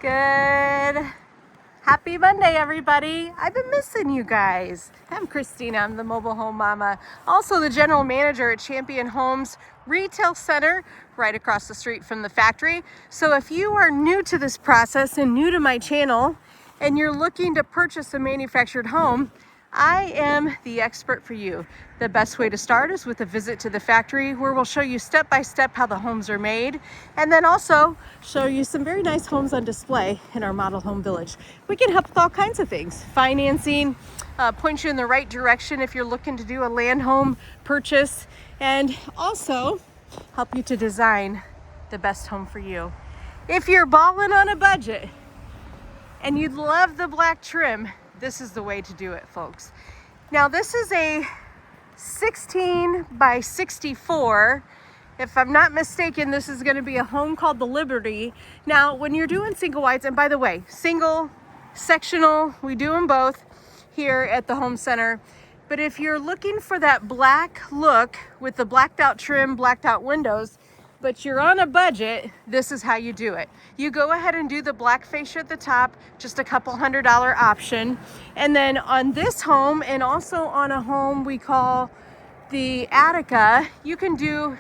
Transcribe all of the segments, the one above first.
Good. Happy Monday, everybody. I've been missing you guys. I'm Christina. I'm the mobile home mama. Also the general manager at Champion Homes Retail Center right across the street from the factory. So if you are new to this process and new to my channel and you're looking to purchase a manufactured home, I am the expert for you. The best way to start is with a visit to the factory where we'll show you step by step how the homes are made, and then also show you some very nice homes on display in our model home village. We can help with all kinds of things. Financing, point you in the right direction if you're looking to do a land home purchase, and also help you to design the best home for you. If you're balling on a budget and you'd love the black trim, this is the way to do it, folks. Now this is a 16 by 64. If I'm not mistaken, this is going to be a home called the Liberty. Now, when you're doing single wides, and by the way, single, sectional, we do them both here at the home center. But if you're looking for that black look with the blacked out trim, blacked out windows, but you're on a budget, this is how you do it. You go ahead and do the black fascia at the top, just a couple $100 option. And then on this home, and also on a home we call the Attica, you can do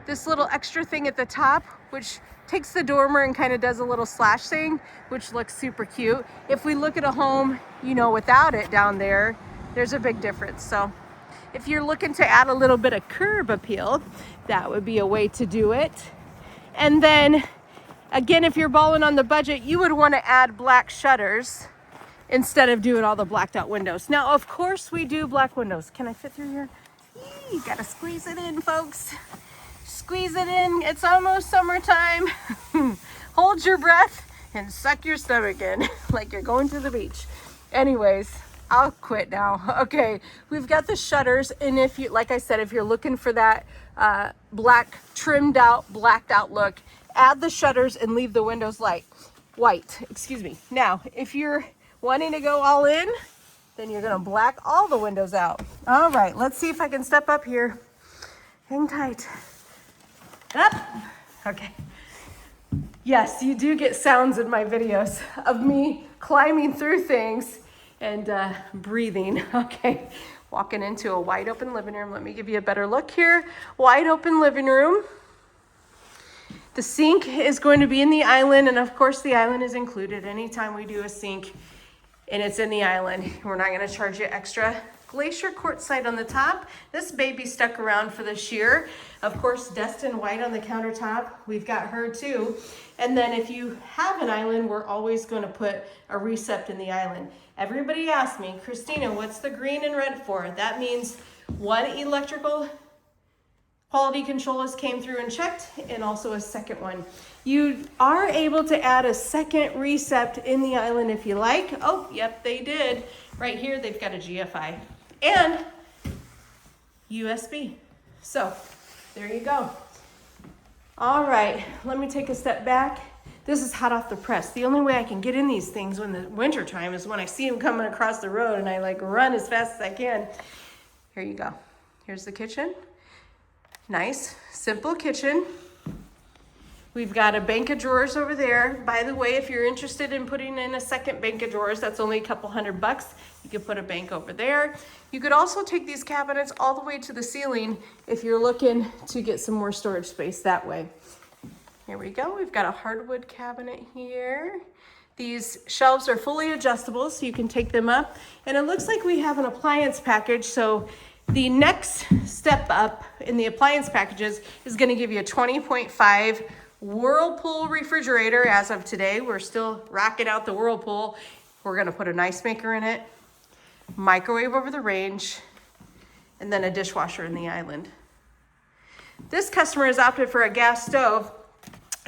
this little extra thing at the top, which takes the dormer and kind of does a little slash thing, which looks super cute. If we look at a home, you know, without it down there, there's a big difference. So if you're looking to add a little bit of curb appeal, that would be a way to do it. And then again, if you're balling on the budget, you would want to add black shutters instead of doing all the blacked out windows. Now, of course, we do black windows. Can I fit through here? You gotta squeeze it in, folks. Squeeze it in. It's almost summertime. Hold your breath and suck your stomach in like you're going to the beach. Anyways, I'll quit now. Okay, we've got the shutters, and if you, like I said, if you're looking for that black trimmed out, blacked out look, add the shutters and leave the windows white. Excuse me. Now, if you're wanting to go all in, then you're gonna black all the windows out. All right, let's see if I can step up here. Hang tight. Up. Okay. Yes, you do get sounds in my videos of me climbing through things and breathing. Okay, walking into a wide open living room. Let me give you a better look here. Wide open living room. The sink is going to be in the island, and of course the island is included anytime we do a sink and it's in the island. We're not going to charge you extra. Glacier quartzite on the top. This baby stuck around for this year. Of course, Destin White on the countertop. We've got her too. And then if you have an island, we're always going to put a recept in the island. Everybody asks me, Christina, what's the green and red for? That means one electrical quality control has came through and checked, and also a second one. You are able to add a second recept in the island if you like. Oh, yep, they did. Right here, they've got a GFI and USB. So there you go. All right, let me take a step back. This is hot off the press. The only way I can get in these things when the winter time is when I see them coming across the road and I like run as fast as I can. Here you go. Here's the kitchen. Nice, simple kitchen. We've got a bank of drawers over there. By the way, if you're interested in putting in a second bank of drawers, that's only a couple $100. You could put a bank over there. You could also take these cabinets all the way to the ceiling if you're looking to get some more storage space that way. Here we go. We've got a hardwood cabinet here. These shelves are fully adjustable, so you can take them up. And it looks like we have an appliance package. So the next step up in the appliance packages is going to give you a 20.5 Whirlpool refrigerator. As of today, we're still rocking out the Whirlpool. We're going to put an ice maker in it, microwave over the range, and then a dishwasher in the island. This customer has opted for a gas stove.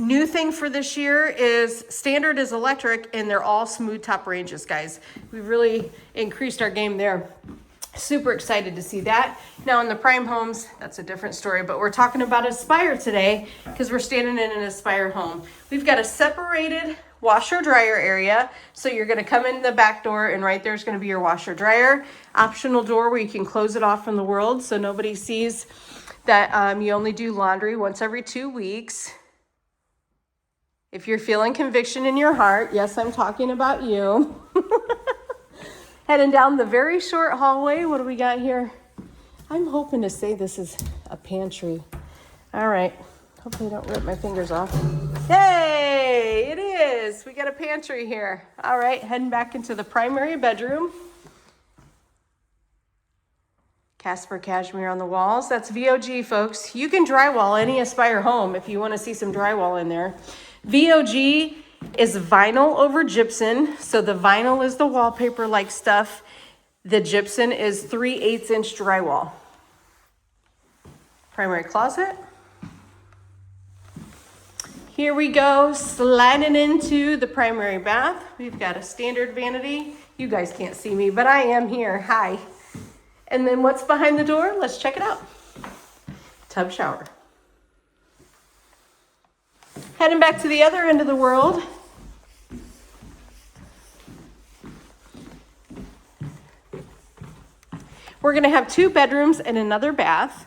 New thing for this year is standard is electric, and they're all smooth top ranges, guys. We've really increased our game there. Super excited to see that. Now in the prime homes, that's a different story, but we're talking about Aspire today because we're standing in an Aspire home. We've got a separated washer dryer area. So you're gonna come in the back door and right there's gonna be your washer dryer. Optional door where you can close it off from the world so nobody sees that you only do laundry once every 2 weeks. If you're feeling conviction in your heart, yes, I'm talking about you. Heading down the very short hallway. What do we got here? I'm hoping to say this is a pantry. All right. Hopefully I don't rip my fingers off. Hey, it is. We got a pantry here. All right, heading back into the primary bedroom. Casper cashmere on the walls. That's VOG, folks. You can drywall any Aspire home if you want to see some drywall in there. VOG is vinyl over gypsum. So the vinyl is the wallpaper-like stuff. The gypsum is 3/8 inch drywall. Primary closet. Here we go, sliding into the primary bath. We've got a standard vanity. You guys can't see me, but I am here. Hi. And then what's behind the door? Let's check it out. Tub shower. Heading back to the other end of the world. We're gonna have 2 bedrooms and another bath.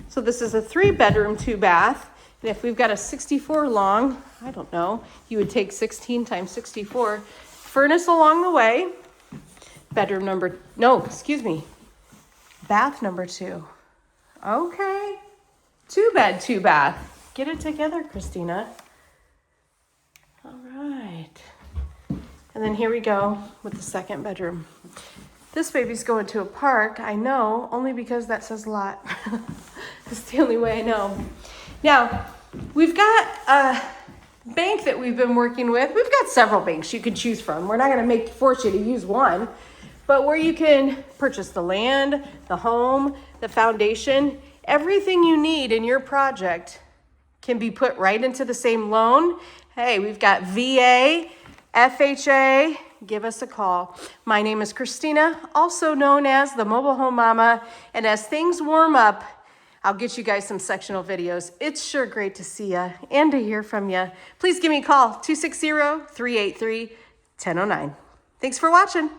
So this is a 3-bedroom, 2-bath. And if we've got a 64 long, I don't know, you would take 16 times 64. Furnace along the way. Bath number 2. Okay. 2-bed, 2-bath. Get it together, Christina. All right. And then here we go with the 2nd bedroom. This baby's going to a park, I know, only because that says lot. It's the only way I know. Now, we've got a bank that we've been working with. We've got several banks you can choose from. We're not going to force you to use one, but where you can purchase the land, the home, the foundation, everything you need in your project can be put right into the same loan. Hey, we've got VA, FHA. Give us a call. My name is Christina, also known as the Mobile Home Mama, and as things warm up, I'll get you guys some sectional videos. It's sure great to see you and to hear from you. Please give me a call, 260-383-1009. Thanks for watching.